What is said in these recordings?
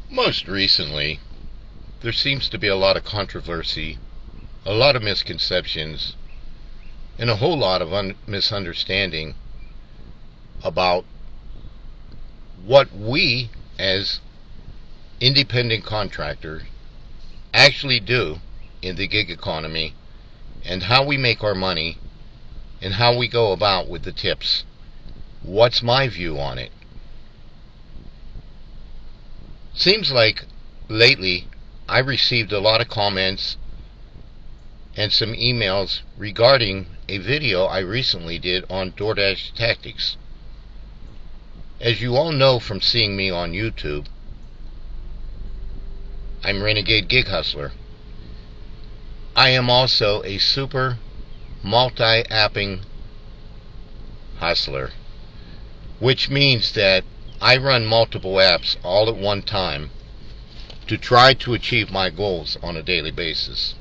Most recently, there seems to be a lot of controversy, a lot of misconceptions, and a whole lot of misunderstanding about what we as independent contractors actually do in the gig economy and how we make our money and how we go about with the tips. What's my view on it? Seems like lately I received a lot of comments and some emails regarding a video I recently did on DoorDash tactics. As you all know from seeing me on YouTube, I'm Renegade Gig Hustler. I am also a super multi-apping hustler, which means that I run multiple apps all at one time to try to achieve my goals on a daily basis.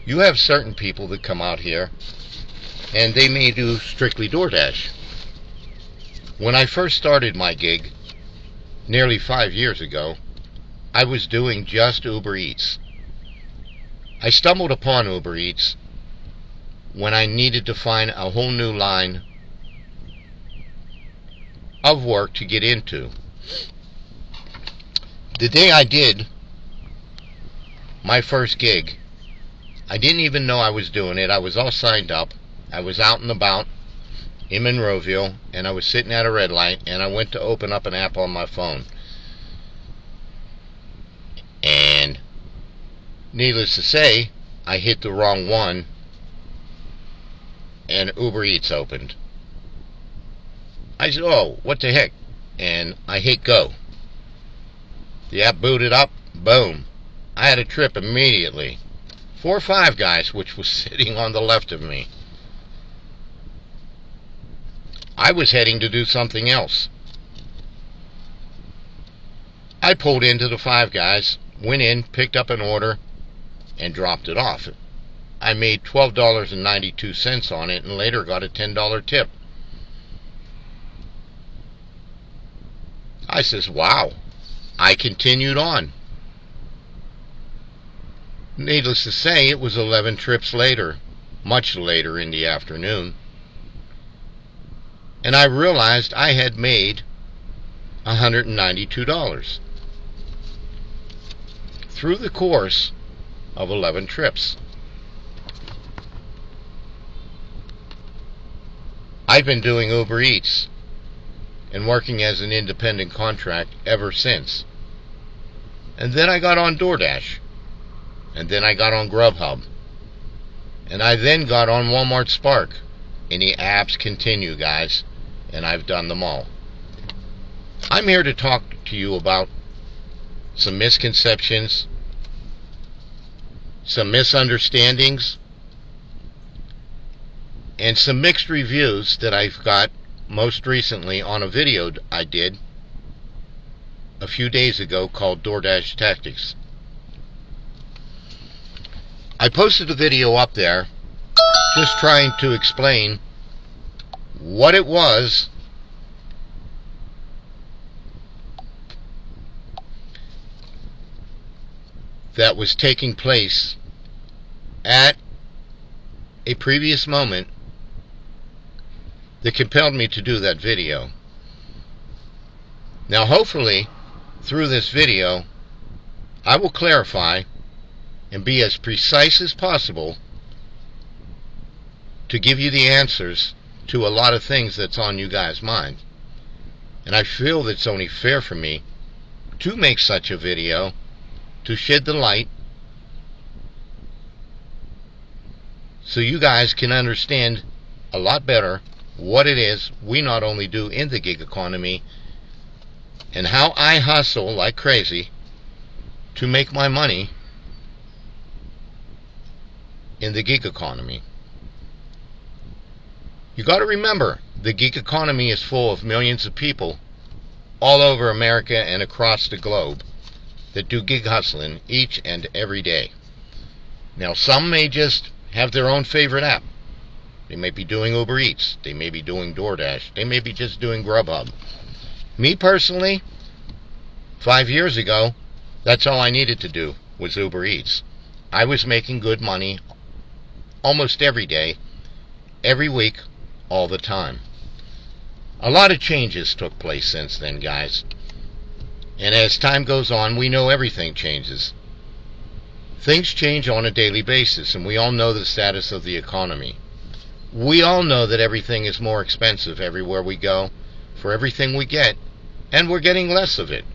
You have certain people that come out here and they may do strictly DoorDash. When I first started my gig nearly 5 years ago, I was doing just Uber Eats. I stumbled upon Uber Eats when I needed to find a whole new line of work to get into. The day I did my first gig, I didn't even know I was doing it. I was all signed up. I was out and about in Monroeville, and I was sitting at a red light, and I went to open up an app on my phone. And needless to say, I hit the wrong one, and Uber Eats opened. I said, oh, what the heck? And I hit go. The app booted up, boom. I had a trip immediately. 4 or 5 guys, which was sitting on the left of me. I was heading to do something else. I pulled into the 5 guys, went in, picked up an order, and dropped it off. I made $12.92 on it and later got a $10 tip. I says, wow. I continued on. Needless to say, it was 11 trips later, much later in the afternoon, and I realized I had made $192 through the course of 11 trips. I've been doing Uber Eats and working as an independent contract ever since. And then I got on DoorDash. And then I got on Grubhub. And I then got on Walmart Spark. And the apps continue, guys. And I've done them all. I'm here to talk to you about some misconceptions, some misunderstandings, and some mixed reviews that I've got most recently on a video I did a few days ago called DoorDash Tactics. I posted a video up there just trying to explain what it was that was taking place at a previous moment that compelled me to do that video. Now hopefully through this video I will clarify and be as precise as possible to give you the answers to a lot of things that's on you guys' mind. And I feel that it's only fair for me to make such a video to shed the light so you guys can understand a lot better what it is we not only do in the gig economy and how I hustle like crazy to make my money in the gig economy. You got to remember, the gig economy is full of millions of people all over America and across the globe that do gig hustling each and every day. Now, some may just have their own favorite app. They may be doing Uber Eats. They may be doing DoorDash. They may be just doing Grubhub. Me personally, 5 years ago, that's all I needed to do was Uber Eats. I was making good money almost every day, every week, all the time. A lot of changes took place since then, guys. And as time goes on, we know everything changes. Things change on a daily basis, and we all know the status of the economy. We all know that everything is more expensive everywhere we go for everything we get, and we're getting less of it.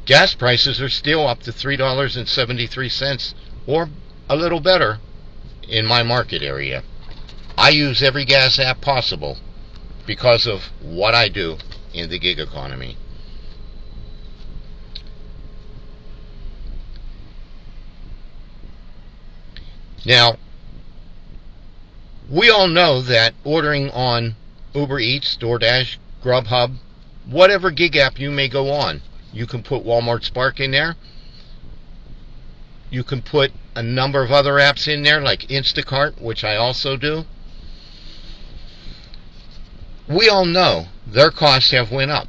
Gas prices are still up to $3.73 or a little better in my market area. I use every gas app possible because of what I do in the gig economy. Now, we all know that ordering on Uber Eats, DoorDash, Grubhub, whatever gig app you may go on, you can put Walmart Spark in there. You can put a number of other apps in there like Instacart, which I also do. We all know their costs have went up.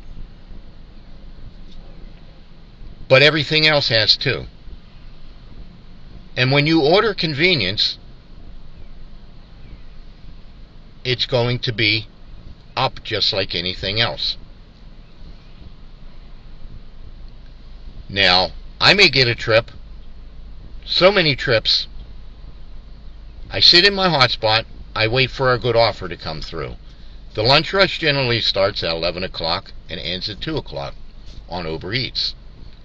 But everything else has too. And when you order convenience, it's going to be up just like anything else. Now, I may get a trip, so many trips, I sit in my hotspot, I wait for a good offer to come through. The lunch rush generally starts at 11 o'clock and ends at 2 o'clock on Uber Eats.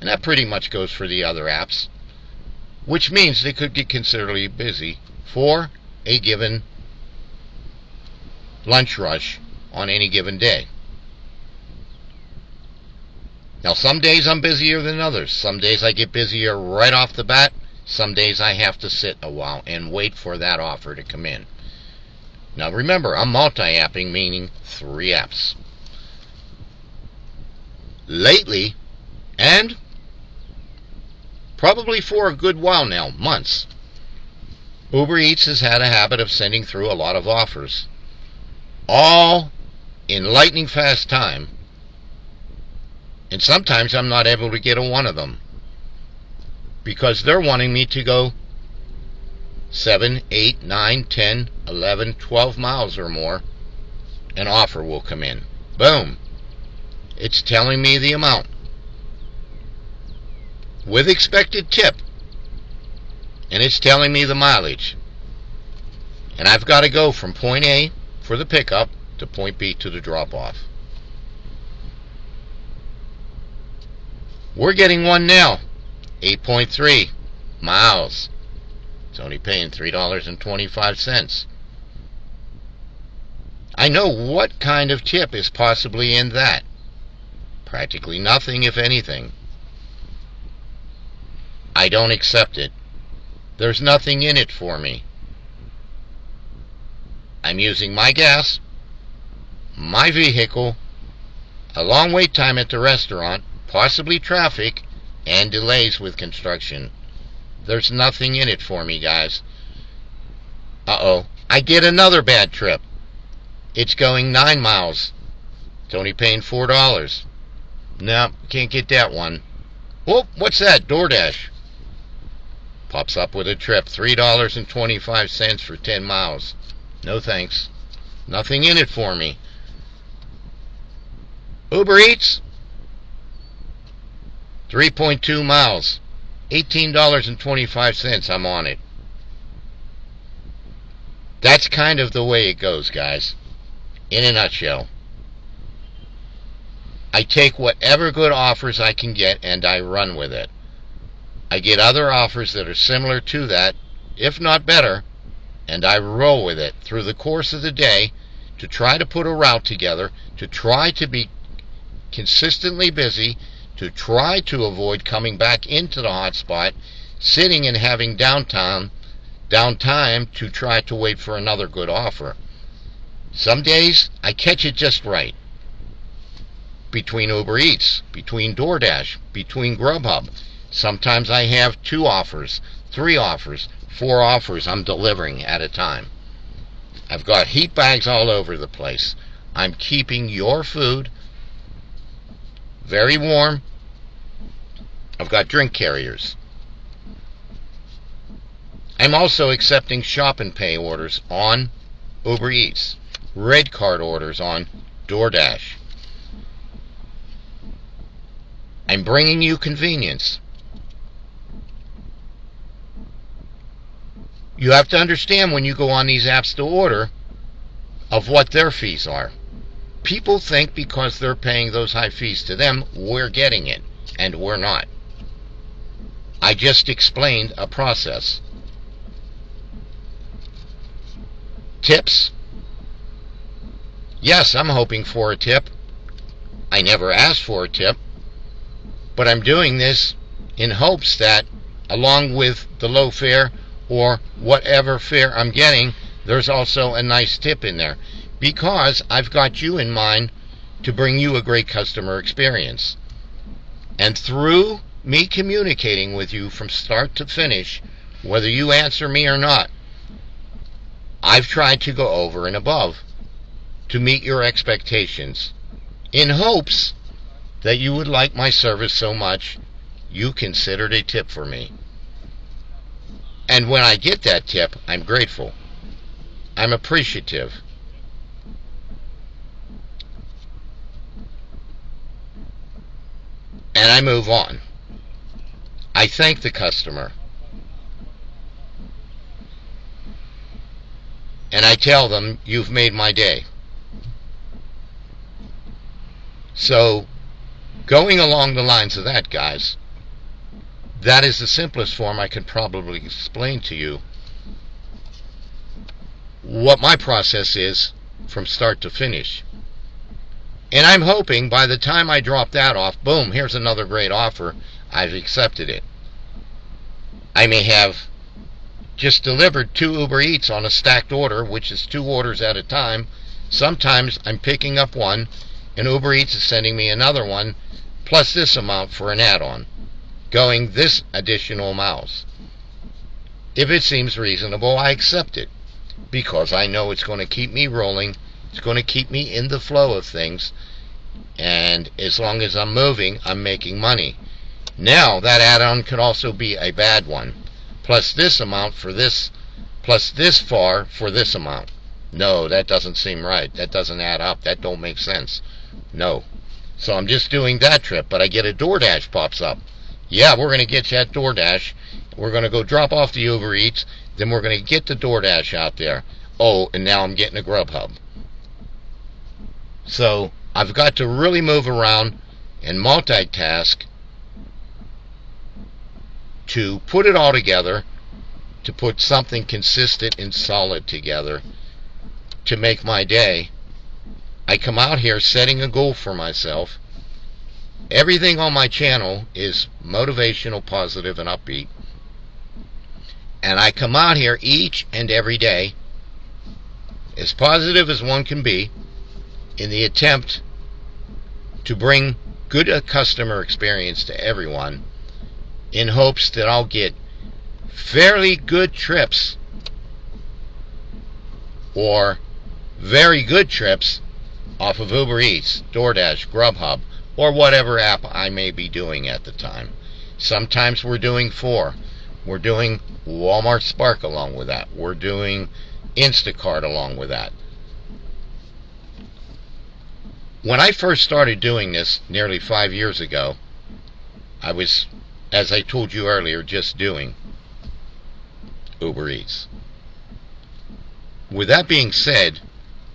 And that pretty much goes for the other apps, which means they could get considerably busy for a given lunch rush on any given day. Now, some days I'm busier than others. Some days I get busier right off the bat. Some days I have to sit a while and wait for that offer to come in. Now remember, I'm multi-apping, meaning 3 apps. Lately, and probably for a good while now, months, Uber Eats has had a habit of sending through a lot of offers, all in lightning fast time, and sometimes I'm not able to get a one of them because they're wanting me to go 7, 8, 9, 10, 11, 12 miles or more. An offer will come in. Boom. It's telling me the amount with expected tip, and it's telling me the mileage, and I've got to go from point A for the pickup to point B to the drop off. We're getting one now, 8.3 miles. It's only paying $3.25. I know what kind of tip is possibly in that. Practically nothing, if anything. I don't accept it. There's nothing in it for me. I'm using my gas, my vehicle, a long wait time at the restaurant, possibly traffic, and delays with construction. There's nothing in it for me, guys. Uh-oh. I get another bad trip. It's going 9 miles. It's only paying $4. No, can't get that one. Oh, what's that? DoorDash. Pops up with a trip, $3.25 for 10 miles. No thanks. Nothing in it for me. Uber Eats, 3.2 miles, $18.25. I'm on it. That's kind of the way it goes, guys. In a nutshell. I take whatever good offers I can get and I run with it. I get other offers that are similar to that, if not better, and I roll with it through the course of the day to try to put a route together, to try to be consistently busy, to try to avoid coming back into the hotspot, sitting and having downtime to try to wait for another good offer. Some days I catch it just right. Between Uber Eats, between DoorDash, between Grubhub. Sometimes I have 2 offers, 3 offers, 4 offers I'm delivering at a time. I've got heat bags all over the place. I'm keeping your food very warm. I've got drink carriers. I'm also accepting shop and pay orders on Uber Eats, red card orders on DoorDash. I'm bringing you convenience. You have to understand when you go on these apps to order of what their fees are. People think because they're paying those high fees to them, we're getting it, and we're not. I just explained a process. Tips? Yes, I'm hoping for a tip. I never asked for a tip, but I'm doing this in hopes that along with the low fare or whatever fare I'm getting, there's also a nice tip in there, because I've got you in mind to bring you a great customer experience. And through me communicating with you from start to finish, whether you answer me or not, I've tried to go over and above to meet your expectations in hopes that you would like my service so much you considered a tip for me. And when I get that tip, I'm grateful. I'm appreciative. And I move on. I thank the customer. And I tell them, you've made my day. So, going along the lines of that, guys, that is the simplest form I can probably explain to you what my process is from start to finish. And I'm hoping by the time I drop that off, boom, here's another great offer, I've accepted it. I may have just delivered 2 Uber Eats on a stacked order, which is 2 orders at a time. Sometimes I'm picking up one, and Uber Eats is sending me another one, plus this amount for an add-on, going this additional miles. If it seems reasonable, I accept it, because I know it's going to keep me rolling, it's going to keep me in the flow of things, and as long as I'm moving, I'm making money. Now, that add-on could also be a bad one, plus this amount for this, plus this far for this amount. No, that doesn't seem right. That doesn't add up. That don't make sense. No. So I'm just doing that trip, but I get a DoorDash pops up. Yeah, we're going to get you at DoorDash. We're going to go drop off the Uber Eats, then we're going to get the DoorDash out there. Oh, and now I'm getting a Grubhub. So I've got to really move around and multitask to put it all together, to put something consistent and solid together to make my day. I come out here setting a goal for myself. Everything on my channel is motivational, positive, and upbeat. And I come out here each and every day as positive as one can be in the attempt to bring good customer experience to everyone, in hopes that I'll get fairly good trips or very good trips off of Uber Eats, DoorDash, Grubhub, or whatever app I may be doing at the time. Sometimes we're doing 4. We're doing Walmart Spark along with that. We're doing Instacart along with that. When I first started doing this nearly 5 years ago, I was, as I told you earlier, just doing Uber Eats. With that being said,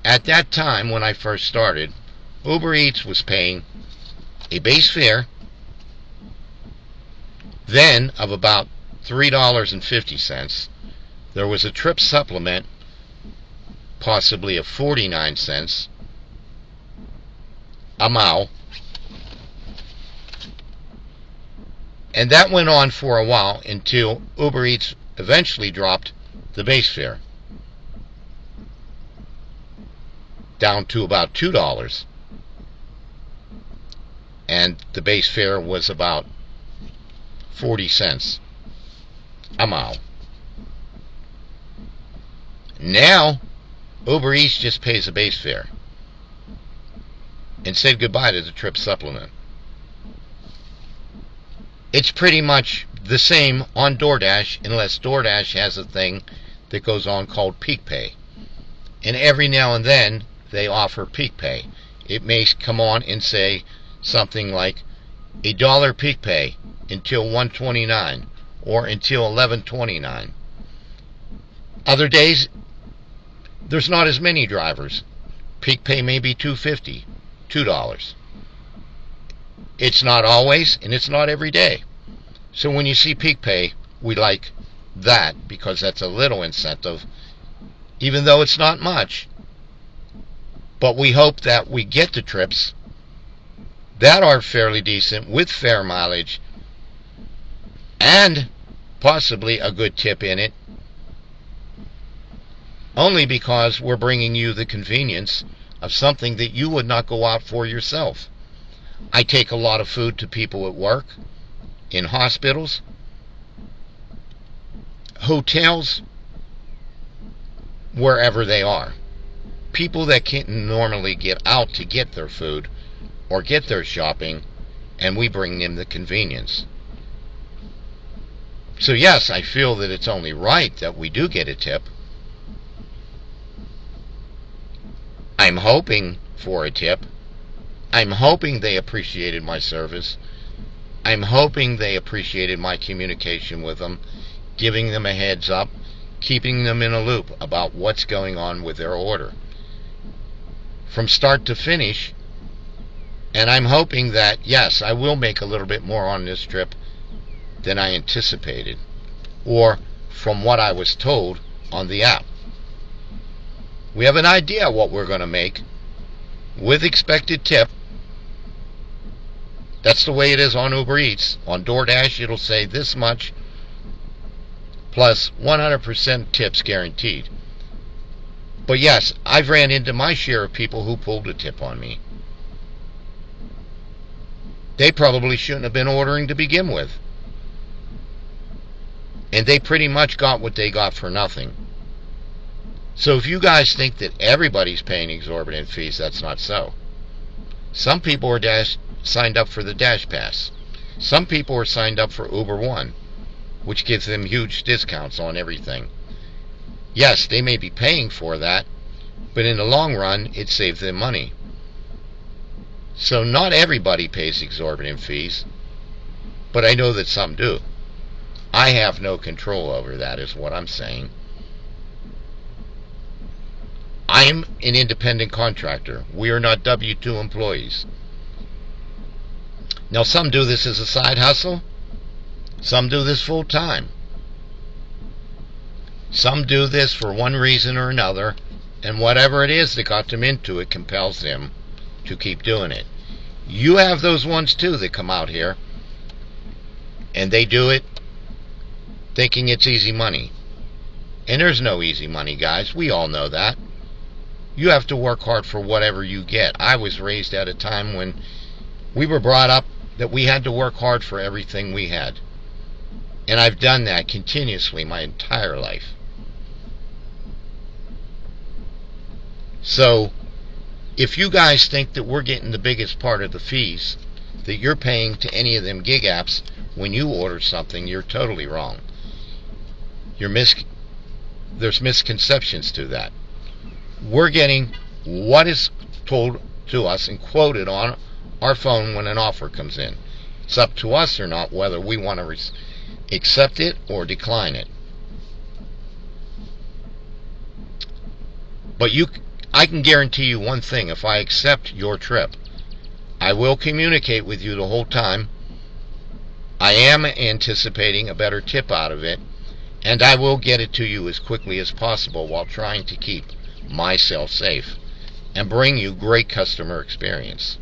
at that time when I first started, Uber Eats was paying a base fare then of about $3.50. There was a trip supplement, possibly of 49 cents a mile. And that went on for a while until Uber Eats eventually dropped the base fare down to about $2. And the base fare was about 40 cents a mile. Now, Uber Eats just pays a base fare and said goodbye to the trip supplement. It's pretty much the same on DoorDash, unless DoorDash has a thing that goes on called Peak Pay. And every now and then they offer Peak Pay. It may come on and say something like $1 Peak Pay until 129 or until 11:29. Other days there's not as many drivers. Peak Pay may be $2.50, $2. It's not always, and it's not every day. So when you see Peak Pay, we like that because that's a little incentive, even though it's not much. But we hope that we get the trips that are fairly decent with fair mileage and possibly a good tip in it, only because we're bringing you the convenience of something that you would not go out for yourself. I take a lot of food to people at work, in hospitals, hotels, wherever they are. People that can't normally get out to get their food or get their shopping, and we bring them the convenience. So yes, I feel that it's only right that we do get a tip. I'm hoping for a tip. I'm hoping they appreciated my service. I'm hoping they appreciated my communication with them, giving them a heads up, keeping them in a loop about what's going on with their order from start to finish. And I'm hoping that, yes, I will make a little bit more on this trip than I anticipated, or from what I was told on the app. We have an idea what we're going to make with expected tip. That's the way it is on Uber Eats. On DoorDash, it'll say this much plus 100% tips guaranteed. But yes, I've ran into my share of people who pulled a tip on me. They probably shouldn't have been ordering to begin with. And they pretty much got what they got for nothing. So if you guys think that everybody's paying exorbitant fees, that's not so. Some people are signed up for the Dash Pass. Some people are signed up for Uber One, which gives them huge discounts on everything. Yes, they may be paying for that, but in the long run, it saves them money. So not everybody pays exorbitant fees, but I know that some do. I have no control over that, is what I'm saying. I'm an independent contractor. We are not W-2 employees. Now, some do this as a side hustle. Some do this full time. Some do this for one reason or another, and whatever it is that got them into it compels them to keep doing it. You have those ones too that come out here, and they do it thinking it's easy money. And there's no easy money, guys. We all know that. You have to work hard for whatever you get. I was raised at a time when we were brought up that we had to work hard for everything we had. And I've done that continuously my entire life. So, if you guys think that we're getting the biggest part of the fees that you're paying to any of them gig apps when you order something, you're totally wrong. There's misconceptions to that. We're getting what is told to us and quoted on our phone when an offer comes in. It's up to us or not whether we want to accept it or decline it. But I can guarantee you one thing. If I accept your trip, I will communicate with you the whole time. I am anticipating a better tip out of it, and I will get it to you as quickly as possible while trying to keep myself safe and bring you great customer experience.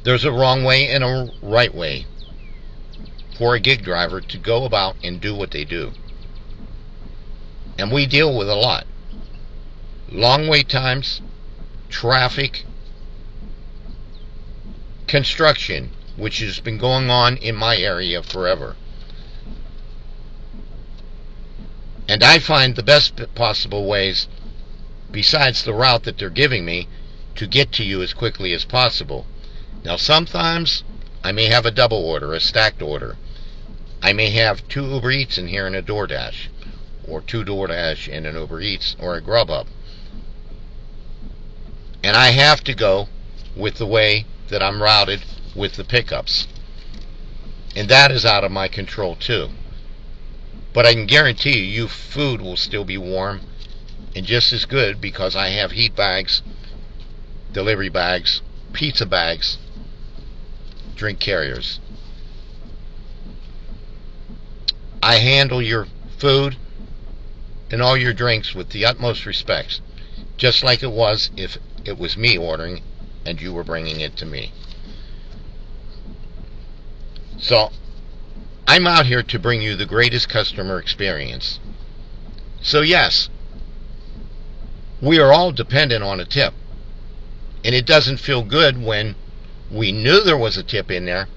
There's a wrong way and a right way for a gig driver to go about and do what they do. And we deal with a lot. Long wait times, traffic, construction, which has been going on in my area forever. And I find the best possible ways, besides the route that they're giving me, to get to you as quickly as possible. Now, sometimes I may have a double order, a stacked order. I may have 2 Uber Eats in here and a DoorDash, or 2 DoorDash and an Uber Eats, or a Grubhub. And I have to go with the way that I'm routed with the pickups. And that is out of my control too. But I can guarantee you, your food will still be warm and just as good because I have heat bags, delivery bags, pizza bags, drink carriers. I handle your food and all your drinks with the utmost respect, just like it was if it was me ordering and you were bringing it to me. So, I'm out here to bring you the greatest customer experience. So yes, we are all dependent on a tip. And it doesn't feel good when we knew there was a tip in there,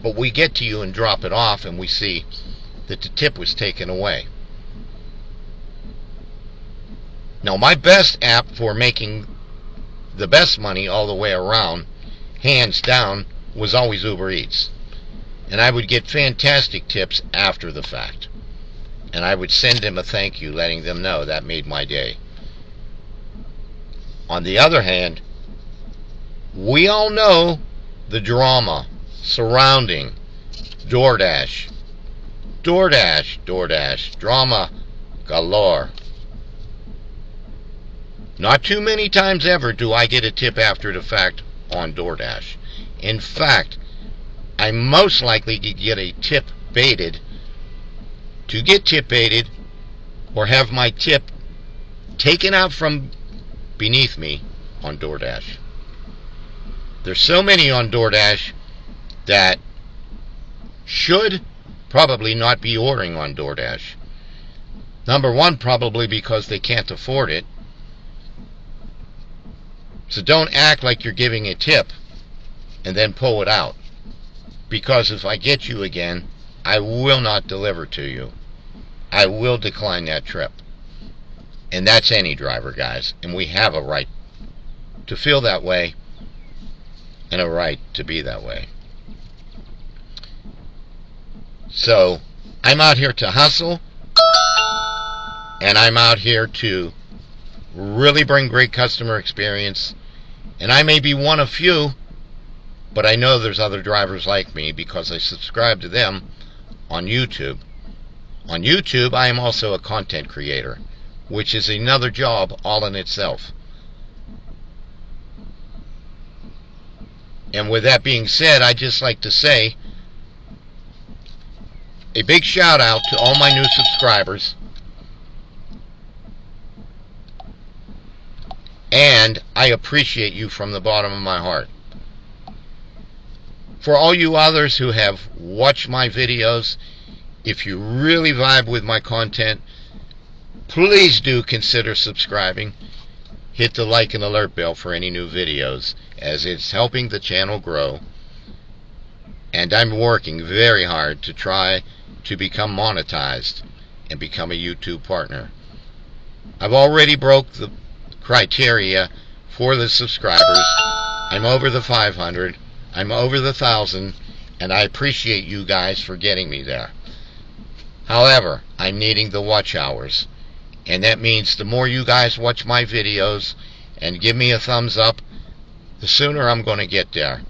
but we get to you and drop it off and we see that the tip was taken away. Now, my best app for making the best money all the way around, hands down, was always Uber Eats. And I would get fantastic tips after the fact. And I would send them a thank you, letting them know that made my day. On the other hand, we all know the drama surrounding DoorDash. DoorDash, drama galore. Not too many times ever do I get a tip after the fact on DoorDash. In fact, I'm most likely to get a tip baited, or have my tip taken out from beneath me on DoorDash. There's so many on DoorDash that should probably not be ordering on DoorDash. Number one, probably because they can't afford it. So don't act like you're giving a tip and then pull it out. Because if I get you again, I will not deliver to you. I will decline that trip. And that's any driver, guys. And we have a right to feel that way and a right to be that way. So, I'm out here to hustle, and I'm out here to really bring great customer experience. And I may be one of few, but I know there's other drivers like me because I subscribe to them on YouTube. On YouTube, I am also a content creator, which is another job all in itself. And with that being said, I'd just like to say a big shout out to all my new subscribers. And I appreciate you from the bottom of my heart. For all you others who have watched my videos, if you really vibe with my content, please do consider subscribing. Hit the like and alert bell for any new videos, as it's helping the channel grow. And I'm working very hard to try to become monetized and become a YouTube partner. I've already broke the criteria for the subscribers. I'm over the 500. I'm over the 1,000, and I appreciate you guys for getting me there. However, I'm needing the watch hours, and that means the more you guys watch my videos and give me a thumbs up, the sooner I'm going to get there.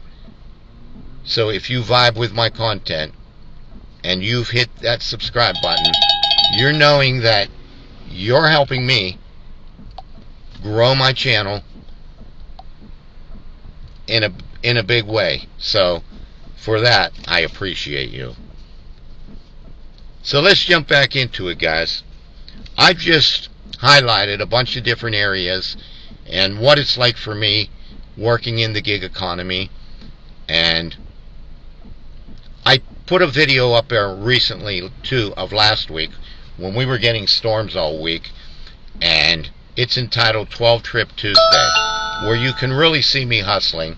So if you vibe with my content and you've hit that subscribe button, you're knowing that you're helping me grow my channel in a big way. So for that, I appreciate you. So let's jump back into it, guys. I've just highlighted a bunch of different areas and what it's like for me working in the gig economy. And I put a video up there recently too of last week when we were getting storms all week, and it's entitled 12 Trip Tuesday, where you can really see me hustling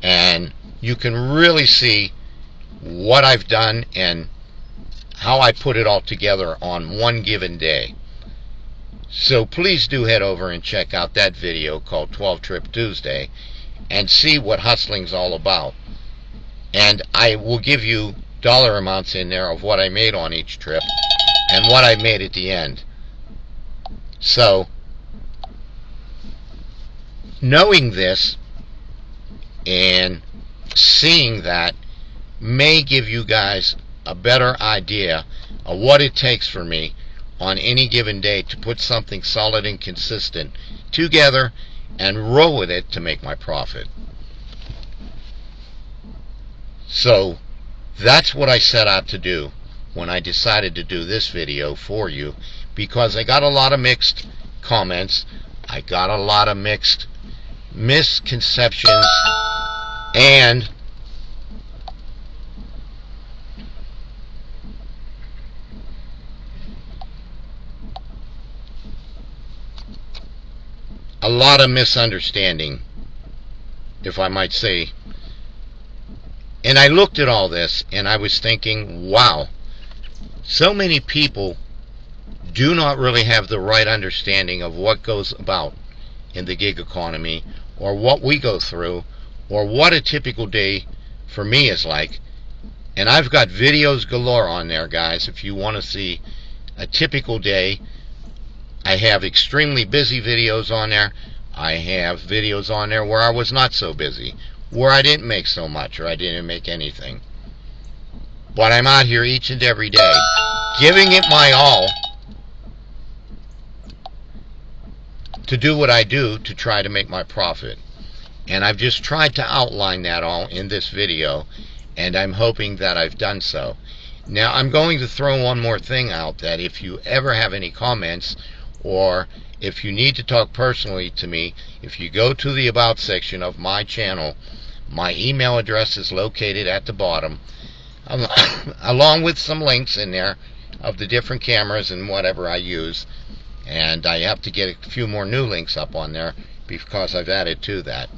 and you can really see what I've done and how I put it all together on one given day. So please do head over and check out that video called 12 Trip Tuesday and see what hustling's all about. And I will give you dollar amounts in there of what I made on each trip and what I made at the end. So, knowing this and seeing that may give you guys a better idea of what it takes for me on any given day to put something solid and consistent together and roll with it to make my profit. So that's what I set out to do when I decided to do this video for you, because I got a lot of mixed comments. I got a lot of mixed misconceptions and a lot of misunderstanding, if I might say. And I looked at all this and I was thinking, wow, so many people do not really have the right understanding of what goes about in the gig economy, or what we go through, or what a typical day for me is like. And I've got videos galore on there, guys, if you want to see a typical day. I have extremely busy videos on there. I have videos on there where I was not so busy, where I didn't make so much, or I didn't make anything. But I'm out here each and every day, giving it my all to do what I do to try to make my profit. And I've just tried to outline that all in this video, and I'm hoping that I've done so. Now, I'm going to throw one more thing out, that if you ever have any comments, or if you need to talk personally to me, if you go to the About section of my channel, my email address is located at the bottom, along with some links in there of the different cameras and whatever I use. And I have to get a few more new links up on there because I've added to that.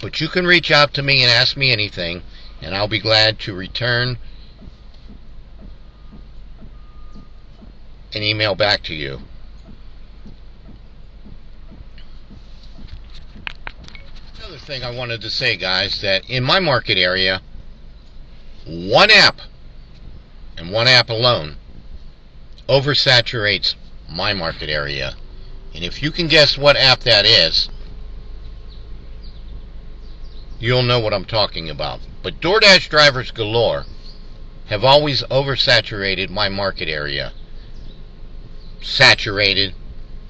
But you can reach out to me and ask me anything, and I'll be glad to return an email back to you. Another thing I wanted to say, guys, that in my market area, one app, and one app alone, oversaturates my market area. And if you can guess what app that is, you'll know what I'm talking about. But DoorDash drivers galore have always oversaturated my market area. Saturated,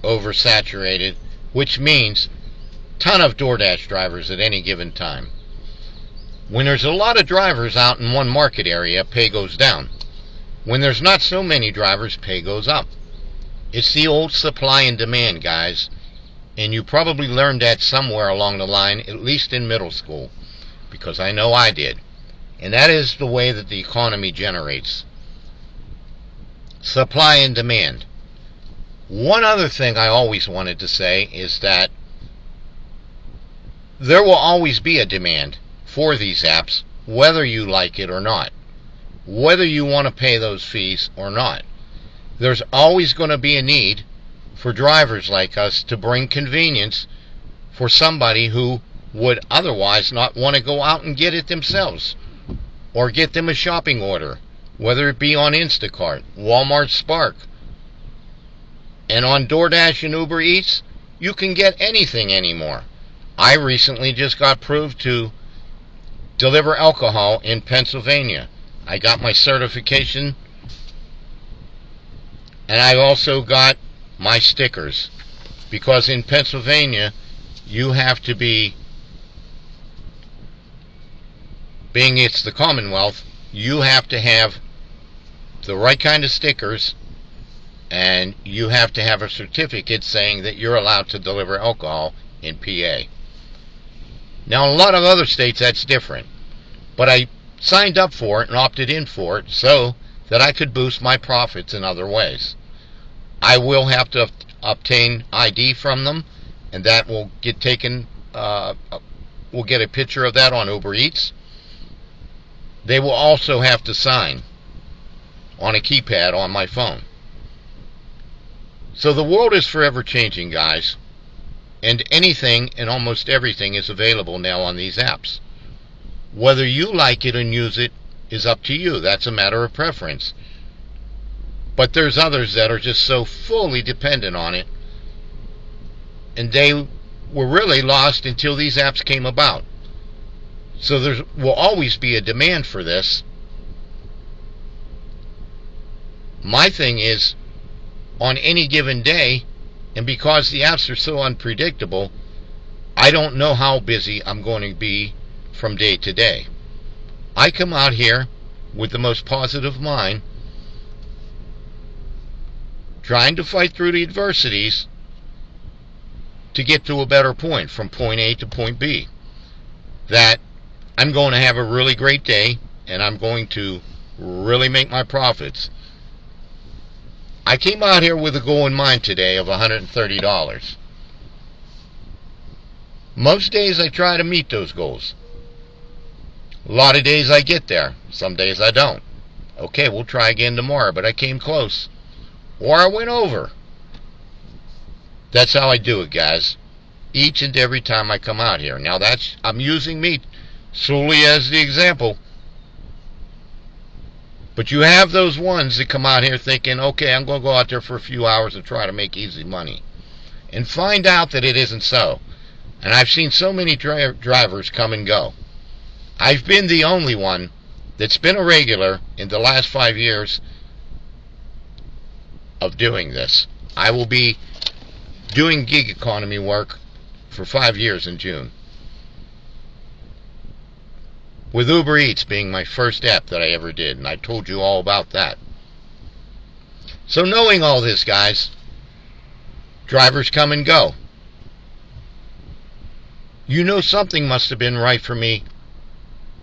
oversaturated, which means ton of DoorDash drivers at any given time. When there's a lot of drivers out in one market area, pay goes down. When there's not so many drivers, pay goes up. It's the old supply and demand, guys. And you probably learned that somewhere along the line, at least in middle school, because I know I did. And that is the way that the economy generates. Supply and demand. One other thing I always wanted to say is that there will always be a demand for these apps, whether you like it or not, whether you want to pay those fees or not. There's always going to be a need for drivers like us to bring convenience for somebody who would otherwise not want to go out and get it themselves, or get them a shopping order, whether it be on Instacart, Walmart Spark. And on DoorDash and Uber Eats, you can get anything anymore. I recently just got approved to deliver alcohol in Pennsylvania. I got my certification, and I also got my stickers, because in Pennsylvania you have to be, being it's the Commonwealth, you have to have the right kind of stickers, and you have to have a certificate saying that you're allowed to deliver alcohol in PA. Now, in a lot of other states that's different, but I signed up for it and opted in for it so that I could boost my profits in other ways. I will have to obtain ID from them, and that will get taken, we'll get a picture of that on Uber Eats. They will also have to sign on a keypad on my phone. So the world is forever changing, guys, and anything and almost everything is available now on these apps. Whether you like it and use it is up to you. That's a matter of preference. But there's others that are just so fully dependent on it, and they were really lost until these apps came about. So there will always be a demand for this. My thing is, on any given day, and because the apps are so unpredictable, I don't know how busy I'm going to be from day to day. I come out here with the most positive mind, trying to fight through the adversities to get to a better point, from point A to point B. That I'm going to have a really great day, and I'm going to really make my profits. I came out here with a goal in mind today of $130. Most days I try to meet those goals. A lot of days I get there. Some days I don't. Okay, we'll try again tomorrow, but I came close. Or I went over. That's how I do it, guys. Each and every time I come out here. Now I'm using me solely as the example. But you have those ones that come out here thinking, okay, I'm going to go out there for a few hours and try to make easy money. And find out that it isn't so. And I've seen so many drivers come and go. I've been the only one that's been a regular in the last 5 years of doing this. I will be doing gig economy work for 5 years in June, with Uber Eats being my first app that I ever did, and I told you all about that. So knowing all this, guys, drivers come and go. You know something must have been right for me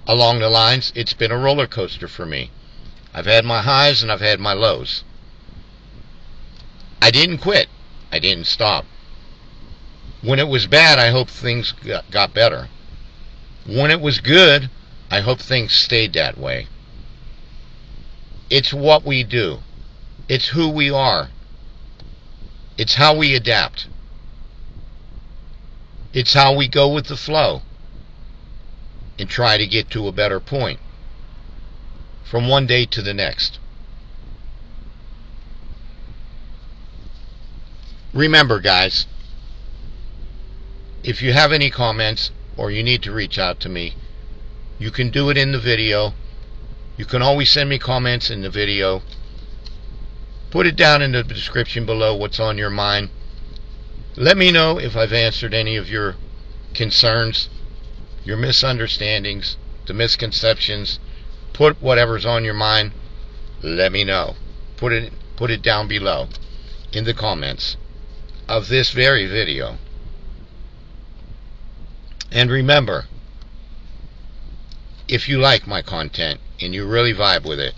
along the lines. It's been a roller coaster for me. I've had my highs and I've had my lows. I didn't quit. I didn't stop. When it was bad, I hope things got better. When it was good, I hope things stayed that way. It's what we do. It's who we are. It's how we adapt. It's how we go with the flow and try to get to a better point from one day to the next. Remember, guys, if you have any comments or you need to reach out to me, you can do it in the video. You can always send me comments in the video. Put it down in the description below what's on your mind. Let me know if I've answered any of your concerns, your misunderstandings, the misconceptions. Put whatever's on your mind. Let me know. Put it down below in the comments of this very video. And remember, if you like my content and you really vibe with it,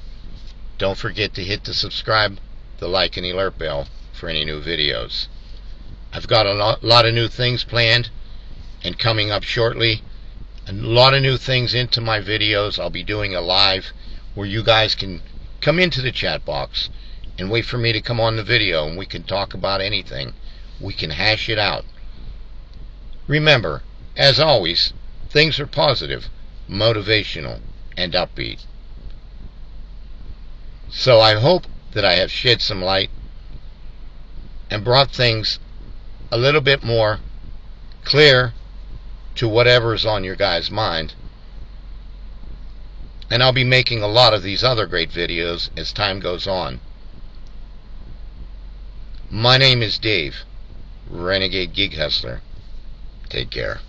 don't forget to hit the subscribe, the like, and alert bell for any new videos. I've got a lot of new things planned and coming up shortly. A lot of new things into my videos. I'll be doing a live where you guys can come into the chat box and wait for me to come on the video, and we can talk about anything. We can hash it out. Remember, as always, things are positive, motivational, and upbeat. So I hope that I have shed some light and brought things a little bit more clear to whatever is on your guys' mind. And I'll be making a lot of these other great videos as time goes on. My name is Dave, Renegade Gig Hustler. Take care.